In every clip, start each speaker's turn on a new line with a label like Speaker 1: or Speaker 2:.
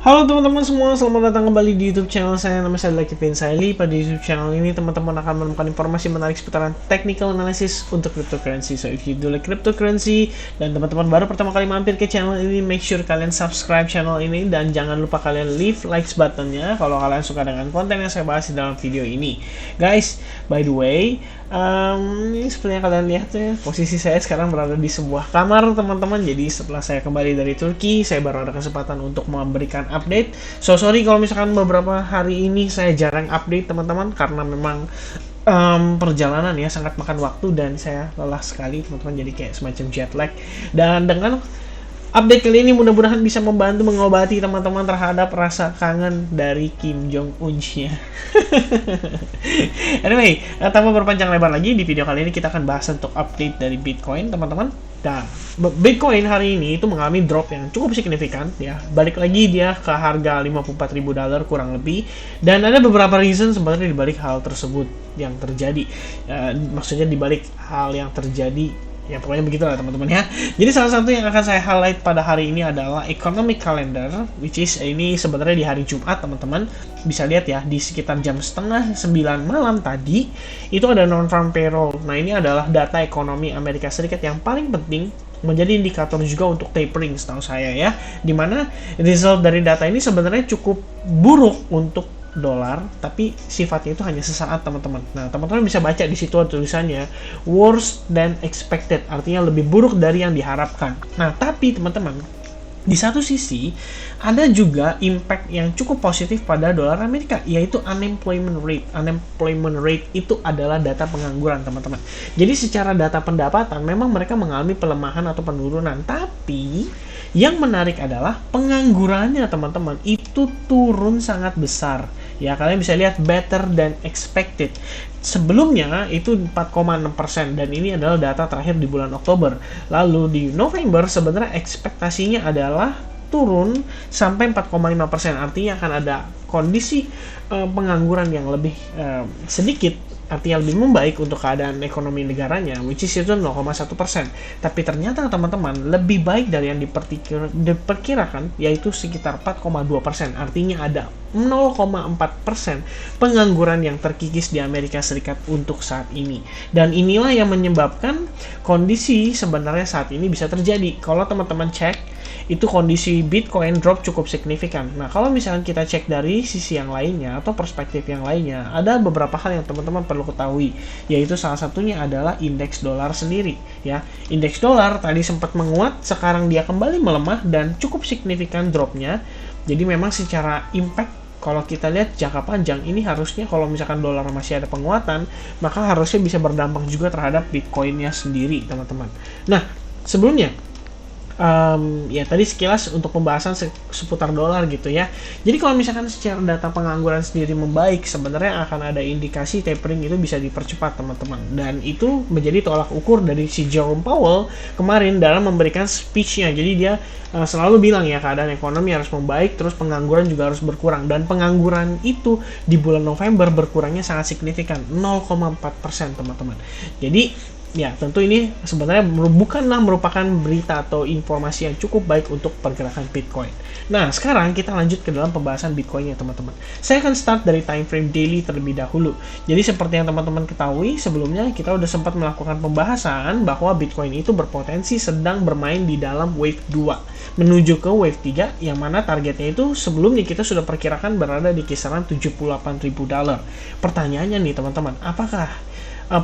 Speaker 1: Halo teman-teman semua, selamat datang kembali di YouTube channel saya. Nama saya adalah Kevin Saili. Pada YouTube channel ini teman-teman akan menemukan informasi menarik seputaran technical analysis untuk cryptocurrency. So if you do like cryptocurrency dan teman-teman baru pertama kali mampir ke channel ini, make sure kalian subscribe channel ini dan jangan lupa kalian leave likes buttonnya kalau kalian suka dengan konten yang saya bahas di dalam video ini. Guys, by the way, ini seperti yang kalian lihat ya, posisi saya sekarang berada di sebuah kamar teman-teman. Jadi setelah saya kembali dari Turki, saya baru ada kesempatan untuk memberikan update. So sorry kalau misalkan beberapa hari ini saya jarang update teman-teman, karena memang perjalanan ya sangat makan waktu dan saya lelah sekali teman-teman, jadi kayak semacam jet lag. Dan dengan update kali ini mudah-mudahan bisa membantu mengobati teman-teman terhadap rasa kangen dari Kim Jong Un-nya. Anyway, tanpa berpanjang lebar lagi, di video kali ini kita akan bahas untuk update dari Bitcoin teman-teman. Dan Bitcoin hari ini itu mengalami drop yang cukup signifikan ya. Balik lagi dia ke harga $54.000 kurang lebih. Dan ada beberapa reason sebenarnya dibalik hal tersebut yang terjadi. Maksudnya dibalik hal yang terjadi, ya pokoknya begitulah teman-teman ya. Jadi salah satu yang akan saya highlight pada hari ini adalah economic calendar, which is ini sebenarnya di hari Jumat teman-teman. Bisa lihat ya, di sekitar jam setengah 9 malam tadi itu ada non-farm payroll. Nah ini adalah data ekonomi Amerika Serikat yang paling penting, menjadi indikator juga untuk tapering setahu saya ya, dimana result dari data ini sebenarnya cukup buruk untuk dolar, tapi sifatnya itu hanya sesaat teman-teman. Nah teman-teman bisa baca di situ tulisannya worse than expected, artinya lebih buruk dari yang diharapkan. Nah tapi teman-teman, di satu sisi ada juga impact yang cukup positif pada dolar Amerika, yaitu unemployment rate. Unemployment rate itu adalah data pengangguran teman-teman. Jadi secara data pendapatan memang mereka mengalami pelemahan atau penurunan, tapi yang menarik adalah penganggurannya teman-teman itu turun sangat besar. Ya, kalian bisa lihat better than expected. Sebelumnya itu 4,6% dan ini adalah data terakhir di bulan Oktober. Lalu di November sebenarnya ekspektasinya adalah turun sampai 4,5%. Artinya akan ada kondisi pengangguran yang lebih sedikit, artinya lebih membaik untuk keadaan ekonomi negaranya, which is itu 0,1%. Tapi ternyata teman-teman lebih baik dari yang diperkirakan, yaitu sekitar 4,2%. Artinya ada 0,4% pengangguran yang terkikis di Amerika Serikat untuk saat ini. Dan inilah yang menyebabkan kondisi sebenarnya saat ini bisa terjadi. Kalau teman-teman cek, itu kondisi Bitcoin drop cukup signifikan. Nah, kalau misalkan kita cek dari sisi yang lainnya atau perspektif yang lainnya, ada beberapa hal yang teman-teman perlu ketahui, yaitu salah satunya adalah indeks dolar sendiri ya. Indeks dolar tadi sempat menguat, sekarang dia kembali melemah dan cukup signifikan dropnya. Jadi memang secara impact, kalau kita lihat jangka panjang ini harusnya kalau misalkan dolar masih ada penguatan, maka harusnya bisa berdampak juga terhadap Bitcoin-nya sendiri teman-teman. Nah, sebelumnya ya tadi sekilas untuk pembahasan seputar dolar gitu ya. Jadi kalau misalkan secara data pengangguran sendiri membaik, sebenarnya akan ada indikasi tapering itu bisa dipercepat teman-teman. Dan itu menjadi tolak ukur dari si Jerome Powell kemarin dalam memberikan speech-nya. Jadi dia selalu bilang ya, keadaan ekonomi harus membaik, terus pengangguran juga harus berkurang. Dan pengangguran itu di bulan November berkurangnya sangat signifikan, 0,4% teman-teman. Jadi ya, tentu ini sebenarnya bukanlah merupakan berita atau informasi yang cukup baik untuk pergerakan Bitcoin. Nah, sekarang kita lanjut ke dalam pembahasan Bitcoin ya teman-teman. Saya akan start dari time frame daily terlebih dahulu. Jadi seperti yang teman-teman ketahui, sebelumnya kita udah sempat melakukan pembahasan bahwa Bitcoin itu berpotensi sedang bermain di dalam wave 2 menuju ke wave 3, yang mana targetnya itu sebelumnya kita sudah perkirakan berada di kisaran $78.000. Pertanyaannya nih teman-teman, apakah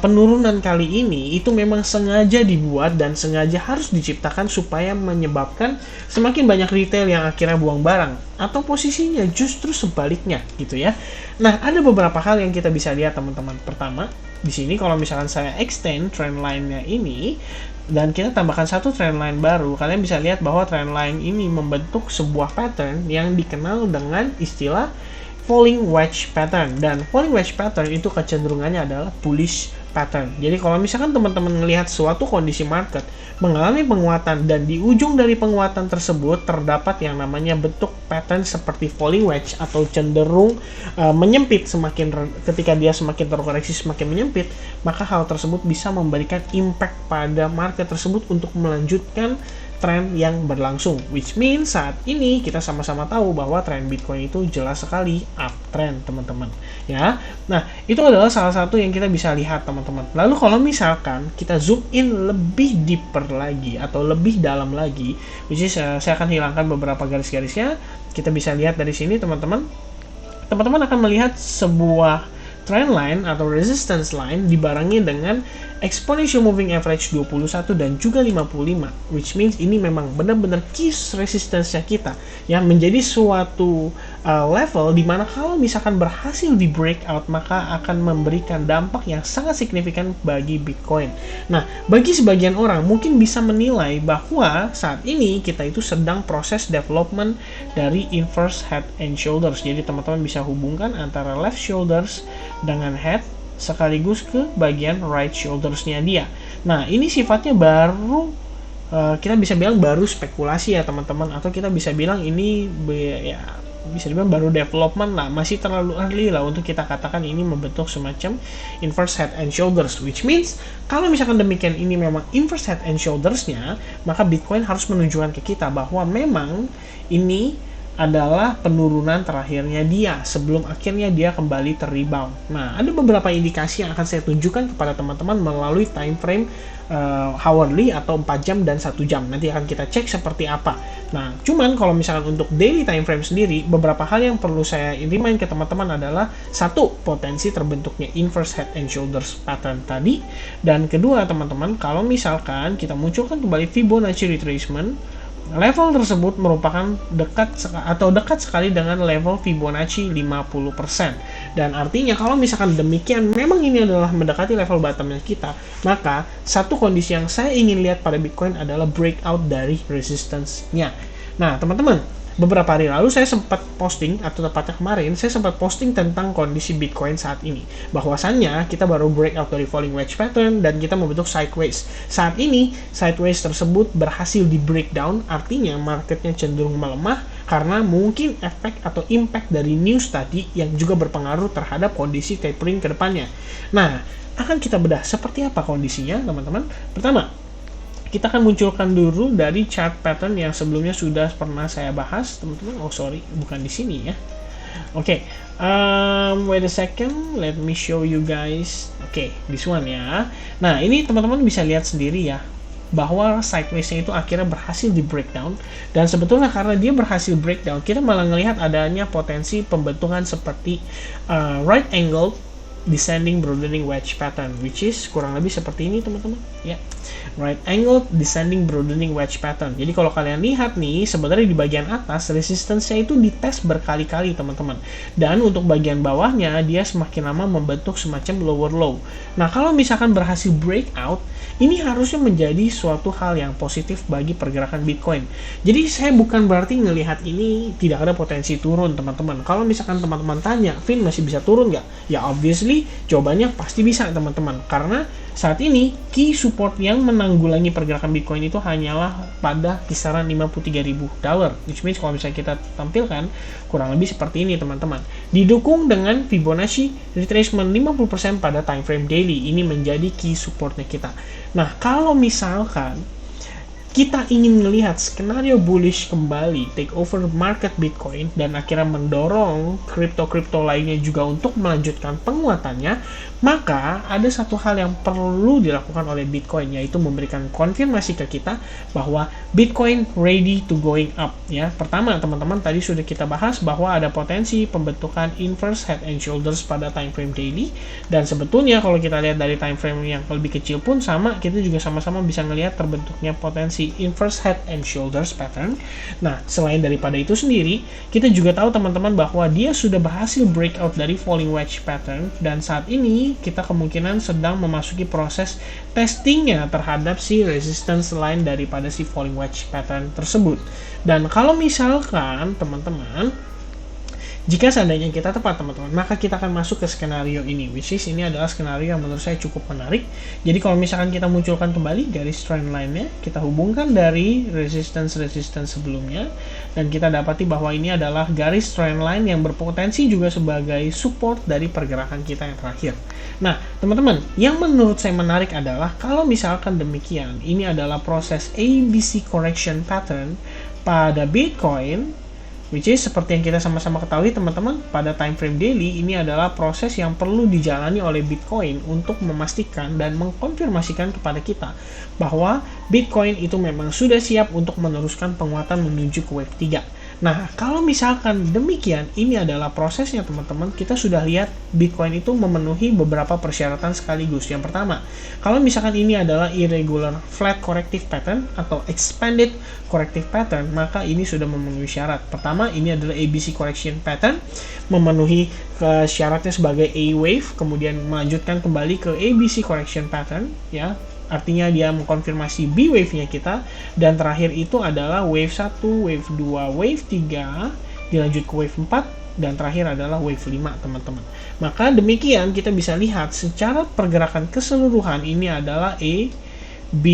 Speaker 1: penurunan kali ini itu memang sengaja dibuat dan sengaja harus diciptakan supaya menyebabkan semakin banyak retail yang akhirnya buang barang, atau posisinya justru sebaliknya gitu ya. Nah, ada beberapa hal yang kita bisa lihat teman-teman. Pertama, di sini kalau misalkan saya extend trend line-nya ini dan kita tambahkan satu trend line baru, kalian bisa lihat bahwa trend line ini membentuk sebuah pattern yang dikenal dengan istilah falling wedge pattern. Dan falling wedge pattern itu kecenderungannya adalah bullish pattern. Jadi kalau misalkan teman-teman melihat suatu kondisi market mengalami penguatan dan di ujung dari penguatan tersebut terdapat yang namanya bentuk pattern seperti falling wedge atau cenderung menyempit, ketika dia semakin terkoreksi semakin menyempit, maka hal tersebut bisa memberikan impact pada market tersebut untuk melanjutkan tren yang berlangsung, which means saat ini kita sama-sama tahu bahwa tren Bitcoin itu jelas sekali uptrend, teman-teman. Ya, nah itu adalah salah satu yang kita bisa lihat, teman-teman. Lalu kalau misalkan kita zoom in lebih deeper lagi atau lebih dalam lagi, which is saya akan hilangkan beberapa garis-garisnya. Kita bisa lihat dari sini, teman-teman. Teman-teman akan melihat sebuah trend line atau resistance line dibarengi dengan exponential moving average 21 dan juga 55, which means ini memang benar-benar key resistance-nya kita yang menjadi suatu level di mana kalau misalkan berhasil di breakout maka akan memberikan dampak yang sangat signifikan bagi Bitcoin. Nah, bagi sebagian orang mungkin bisa menilai bahwa saat ini kita itu sedang proses development dari inverse head and shoulders. Jadi teman-teman bisa hubungkan antara left shoulders dengan head sekaligus ke bagian right shoulders-nya dia. Nah, ini sifatnya baru, kita bisa bilang baru spekulasi ya teman-teman, atau kita bisa bilang ini ya bisa dibilang baru development lah, masih terlalu early lah untuk kita katakan ini membentuk semacam inverse head and shoulders, which means kalau misalkan demikian ini memang inverse head and shoulders-nya, maka Bitcoin harus menunjukkan ke kita bahwa memang ini adalah penurunan terakhirnya dia sebelum akhirnya dia kembali terrebound. Nah, ada beberapa indikasi yang akan saya tunjukkan kepada teman-teman melalui time frame hourly atau 4 jam dan 1 jam. Nanti akan kita cek seperti apa. Nah, cuman kalau misalkan untuk daily time frame sendiri, beberapa hal yang perlu saya remind ke teman-teman adalah satu, potensi terbentuknya inverse head and shoulders pattern tadi, dan kedua teman-teman, kalau misalkan kita munculkan kembali Fibonacci retracement, level tersebut merupakan dekat sekali dengan level Fibonacci 50%. Dan artinya kalau misalkan demikian memang ini adalah mendekati level bottomnya kita, maka satu kondisi yang saya ingin lihat pada Bitcoin adalah breakout dari resistance-nya. Nah, teman-teman, beberapa hari lalu saya sempat posting, atau tepatnya kemarin, saya sempat posting tentang kondisi Bitcoin saat ini. Bahwasannya kita baru breakout dari falling wedge pattern dan kita membentuk sideways. Saat ini, sideways tersebut berhasil di breakdown, artinya marketnya cenderung melemah karena mungkin efek atau impact dari news tadi yang juga berpengaruh terhadap kondisi tapering ke depannya. Nah, akan kita bedah seperti apa kondisinya, teman-teman. Pertama, kita akan munculkan dulu dari chart pattern yang sebelumnya sudah pernah saya bahas, teman-teman. Oh sorry, bukan di sini ya. Oke, wait a second, let me show you guys. Oke, this one ya. Nah, ini teman-teman bisa lihat sendiri ya, bahwa sideways-nya itu akhirnya berhasil di breakdown, dan sebetulnya karena dia berhasil breakdown, kita malah melihat adanya potensi pembentukan seperti right angle descending broadening wedge pattern, which is kurang lebih seperti ini teman-teman ya, right angle descending broadening wedge pattern. Jadi kalau kalian lihat nih, sebenarnya di bagian atas resistance-nya itu dites berkali-kali teman-teman, dan untuk bagian bawahnya dia semakin lama membentuk semacam lower low. Nah, kalau misalkan berhasil breakout, ini harusnya menjadi suatu hal yang positif bagi pergerakan Bitcoin. Jadi saya bukan berarti ngelihat ini tidak ada potensi turun teman-teman. Kalau misalkan teman-teman tanya, Vin masih bisa turun nggak? Ya obviously jawabannya pasti bisa teman-teman, karena saat ini key support yang menanggulangi pergerakan Bitcoin itu hanyalah pada kisaran $53.000, which means kalau misalnya kita tampilkan kurang lebih seperti ini teman-teman, didukung dengan Fibonacci retracement 50% pada time frame daily. Ini menjadi key supportnya kita. Nah, kalau misalkan kita ingin melihat skenario bullish kembali take over market Bitcoin dan akhirnya mendorong kripto-kripto lainnya juga untuk melanjutkan penguatannya, maka ada satu hal yang perlu dilakukan oleh Bitcoin, yaitu memberikan konfirmasi ke kita bahwa Bitcoin ready to going up ya. Pertama teman-teman, tadi sudah kita bahas bahwa ada potensi pembentukan inverse head and shoulders pada time frame daily, dan sebetulnya kalau kita lihat dari time frame yang lebih kecil pun sama, kita juga sama-sama bisa melihat terbentuknya potensi inverse head and shoulders pattern. Nah, selain daripada itu sendiri, kita juga tahu teman-teman bahwa dia sudah berhasil breakout dari falling wedge pattern, dan saat ini kita kemungkinan sedang memasuki proses testingnya terhadap si resistance line daripada si falling wedge pattern tersebut. Dan kalau misalkan teman-teman Jika seandainya kita tepat teman-teman, maka kita akan masuk ke skenario ini, which is ini adalah skenario yang menurut saya cukup menarik. Jadi kalau misalkan kita munculkan kembali garis trend line-nya, kita hubungkan dari resistance sebelumnya, dan kita dapati bahwa ini adalah garis trend line yang berpotensi juga sebagai support dari pergerakan kita yang terakhir. Nah teman-teman, yang menurut saya menarik adalah kalau misalkan demikian, ini adalah proses ABC correction pattern pada Bitcoin, which is seperti yang kita sama-sama ketahui teman-teman, pada time frame daily ini adalah proses yang perlu dijalani oleh Bitcoin untuk memastikan dan mengkonfirmasikan kepada kita bahwa Bitcoin itu memang sudah siap untuk meneruskan penguatan menuju ke wave 3. Nah, kalau misalkan demikian, ini adalah prosesnya teman-teman. Kita sudah lihat Bitcoin itu memenuhi beberapa persyaratan sekaligus. Yang pertama, kalau misalkan ini adalah irregular flat corrective pattern atau expanded corrective pattern, maka ini sudah memenuhi syarat. Pertama, ini adalah ABC correction pattern, memenuhi syaratnya sebagai A wave, kemudian melanjutkan kembali ke ABC correction pattern, ya. Artinya dia mengkonfirmasi B wave-nya kita, dan terakhir itu adalah wave 1, wave 2, wave 3, dilanjut ke wave 4, dan terakhir adalah wave 5 teman-teman. Maka demikian kita bisa lihat secara pergerakan keseluruhan ini adalah A, B,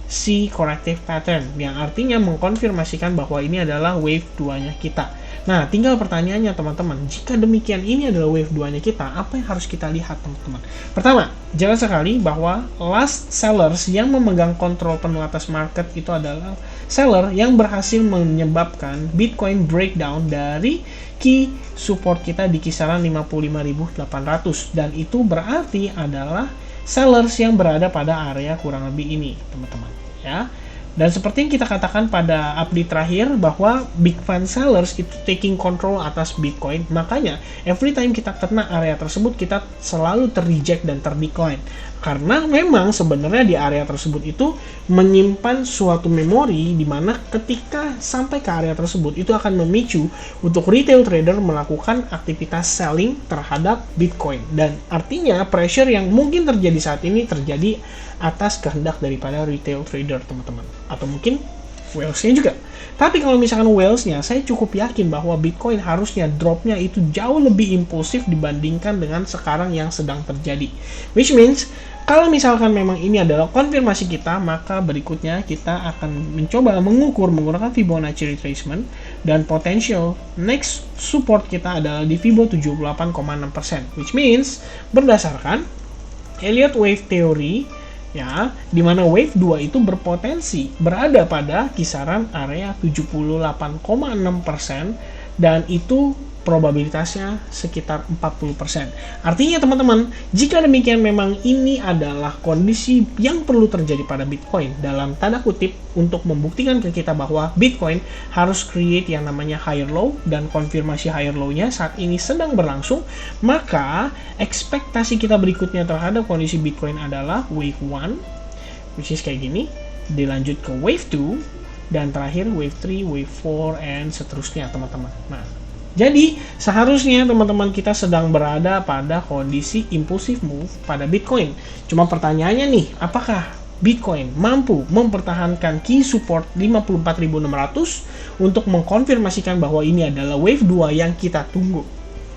Speaker 1: C corrective pattern, yang artinya mengkonfirmasikan bahwa ini adalah wave 2-nya kita. Nah, tinggal pertanyaannya teman-teman, jika demikian ini adalah wave 2-nya kita, apa yang harus kita lihat teman-teman? Pertama, jelas sekali bahwa last sellers yang memegang kontrol penuh atas market itu adalah seller yang berhasil menyebabkan Bitcoin breakdown dari key support kita di kisaran 55.800, dan itu berarti adalah sellers yang berada pada area kurang lebih ini teman-teman, ya. Dan seperti yang kita katakan pada update terakhir bahwa big fan sellers itu taking control atas Bitcoin, makanya every time kita kena area tersebut kita selalu ter-reject dan ter-decline. Karena memang sebenarnya di area tersebut itu menyimpan suatu memori di mana ketika sampai ke area tersebut itu akan memicu untuk retail trader melakukan aktivitas selling terhadap Bitcoin. Dan artinya pressure yang mungkin terjadi saat ini terjadi atas kehendak daripada retail trader teman-teman, atau mungkin whales-nya juga. Tapi kalau misalkan whales-nya, saya cukup yakin bahwa Bitcoin harusnya drop-nya itu jauh lebih impulsif dibandingkan dengan sekarang yang sedang terjadi. Which means, kalau misalkan memang ini adalah konfirmasi kita, maka berikutnya kita akan mencoba mengukur menggunakan Fibonacci retracement, dan potential next support kita adalah di Fibo 78,6%. Which means, berdasarkan Elliott Wave Theory, ya, di mana wave 2 itu berpotensi berada pada kisaran area 78,6%, dan itu probabilitasnya sekitar 40%. Artinya teman-teman, jika demikian memang ini adalah kondisi yang perlu terjadi pada Bitcoin dalam tanda kutip untuk membuktikan ke kita bahwa Bitcoin harus create yang namanya higher low, dan konfirmasi higher low-nya saat ini sedang berlangsung, maka ekspektasi kita berikutnya terhadap kondisi Bitcoin adalah wave 1, which is kayak gini, dilanjut ke wave 2, dan terakhir wave 3, wave 4, and seterusnya teman-teman. Nah, jadi seharusnya teman-teman kita sedang berada pada kondisi impulsive move pada Bitcoin. Cuma pertanyaannya nih, apakah Bitcoin mampu mempertahankan key support 54.600 untuk mengkonfirmasikan bahwa ini adalah wave 2 yang kita tunggu?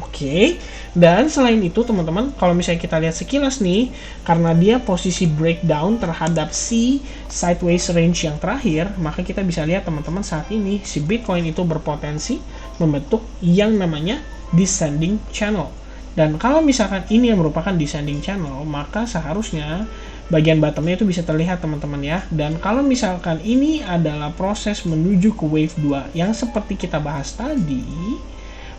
Speaker 1: Oke. Dan selain itu teman-teman, kalau misalnya kita lihat sekilas nih, karena dia posisi breakdown terhadap si sideways range yang terakhir, maka kita bisa lihat teman-teman saat ini si Bitcoin itu berpotensi membentuk yang namanya descending channel. Dan kalau misalkan ini yang merupakan descending channel, maka seharusnya bagian bottomnya itu bisa terlihat teman-teman ya. Dan kalau misalkan ini adalah proses menuju ke wave 2 yang seperti kita bahas tadi,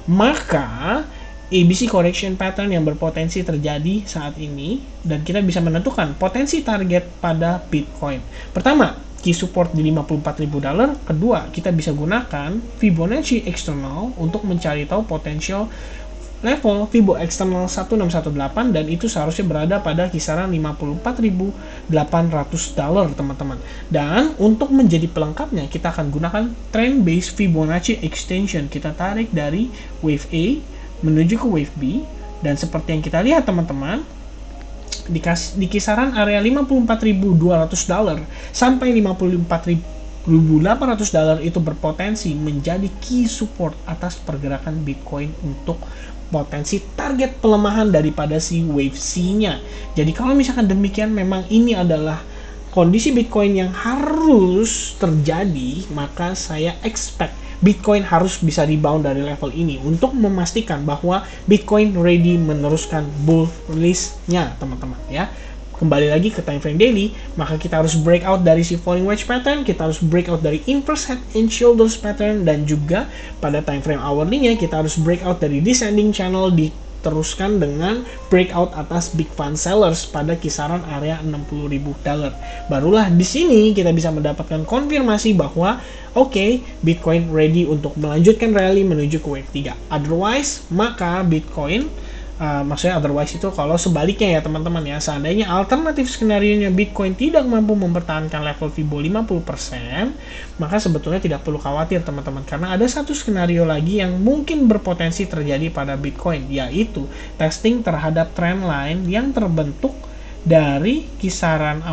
Speaker 1: maka ABC correction pattern yang berpotensi terjadi saat ini, dan kita bisa menentukan potensi target pada Bitcoin. Pertama, key support di $54.000. Kedua, kita bisa gunakan Fibonacci external untuk mencari tahu potensial level Fibo eksternal 1618, dan itu seharusnya berada pada kisaran $54.800 teman-teman. Dan untuk menjadi pelengkapnya, kita akan gunakan trend based Fibonacci extension. Kita tarik dari wave A menuju ke wave B, dan seperti yang kita lihat teman-teman, di kisaran area $54.200 sampai $1.800 itu berpotensi menjadi key support atas pergerakan Bitcoin untuk potensi target pelemahan daripada si wave C-nya. Jadi kalau misalkan demikian, memang ini adalah kondisi Bitcoin yang harus terjadi, maka saya expect Bitcoin harus bisa rebound dari level ini untuk memastikan bahwa Bitcoin ready meneruskan bullish-nya, teman-teman ya. Kembali lagi ke time frame daily, maka kita harus breakout dari si falling wedge pattern, kita harus breakout dari inverse head and shoulders pattern, dan juga pada time frame hourly-nya kita harus breakout dari descending channel, diteruskan dengan breakout atas big fund sellers pada kisaran area $60.000. Barulah di sini kita bisa mendapatkan konfirmasi bahwa oke, Bitcoin ready untuk melanjutkan rally menuju ke wave 3. Otherwise, maka Bitcoin maksudnya otherwise itu kalau sebaliknya ya teman-teman ya, seandainya alternatif skenario-nya Bitcoin tidak mampu mempertahankan level Fibo 50%, maka sebetulnya tidak perlu khawatir teman-teman, karena ada satu skenario lagi yang mungkin berpotensi terjadi pada Bitcoin, yaitu testing terhadap trendline yang terbentuk dari kisaran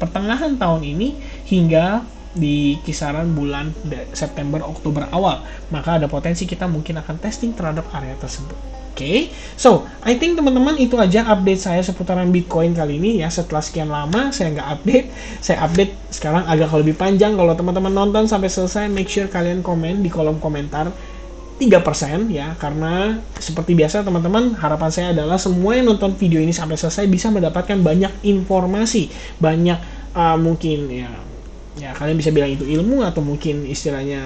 Speaker 1: pertengahan tahun ini hingga di kisaran bulan September Oktober awal, maka ada potensi kita mungkin akan testing terhadap area tersebut. Oke, so I think teman-teman itu aja update saya seputaran Bitcoin kali ini ya. Setelah sekian lama saya nggak update, saya update sekarang agak lebih panjang. Kalau teman-teman nonton sampai selesai, make sure kalian komen di kolom komentar 3% ya, karena seperti biasa teman-teman, harapan saya adalah semua yang nonton video ini sampai selesai bisa mendapatkan banyak informasi, banyak mungkin ya kalian bisa bilang itu ilmu atau mungkin istilahnya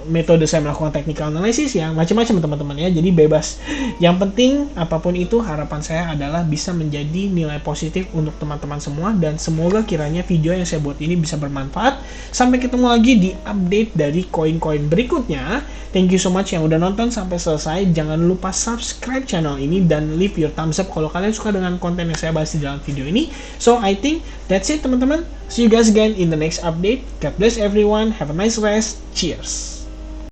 Speaker 1: metode saya melakukan technical analysis, yang macam-macam teman-teman ya. Jadi bebas. Yang penting apapun itu, harapan saya adalah bisa menjadi nilai positif untuk teman-teman semua, dan semoga kiranya video yang saya buat ini bisa bermanfaat. Sampai ketemu lagi di update dari koin-koin berikutnya. Thank you so much yang udah nonton sampai selesai. Jangan lupa subscribe channel ini dan leave your thumbs up kalau kalian suka dengan konten yang saya bahas di dalam video ini. So I think that's it teman-teman. See you guys again in the next update. God bless everyone. Have a nice rest. Cheers.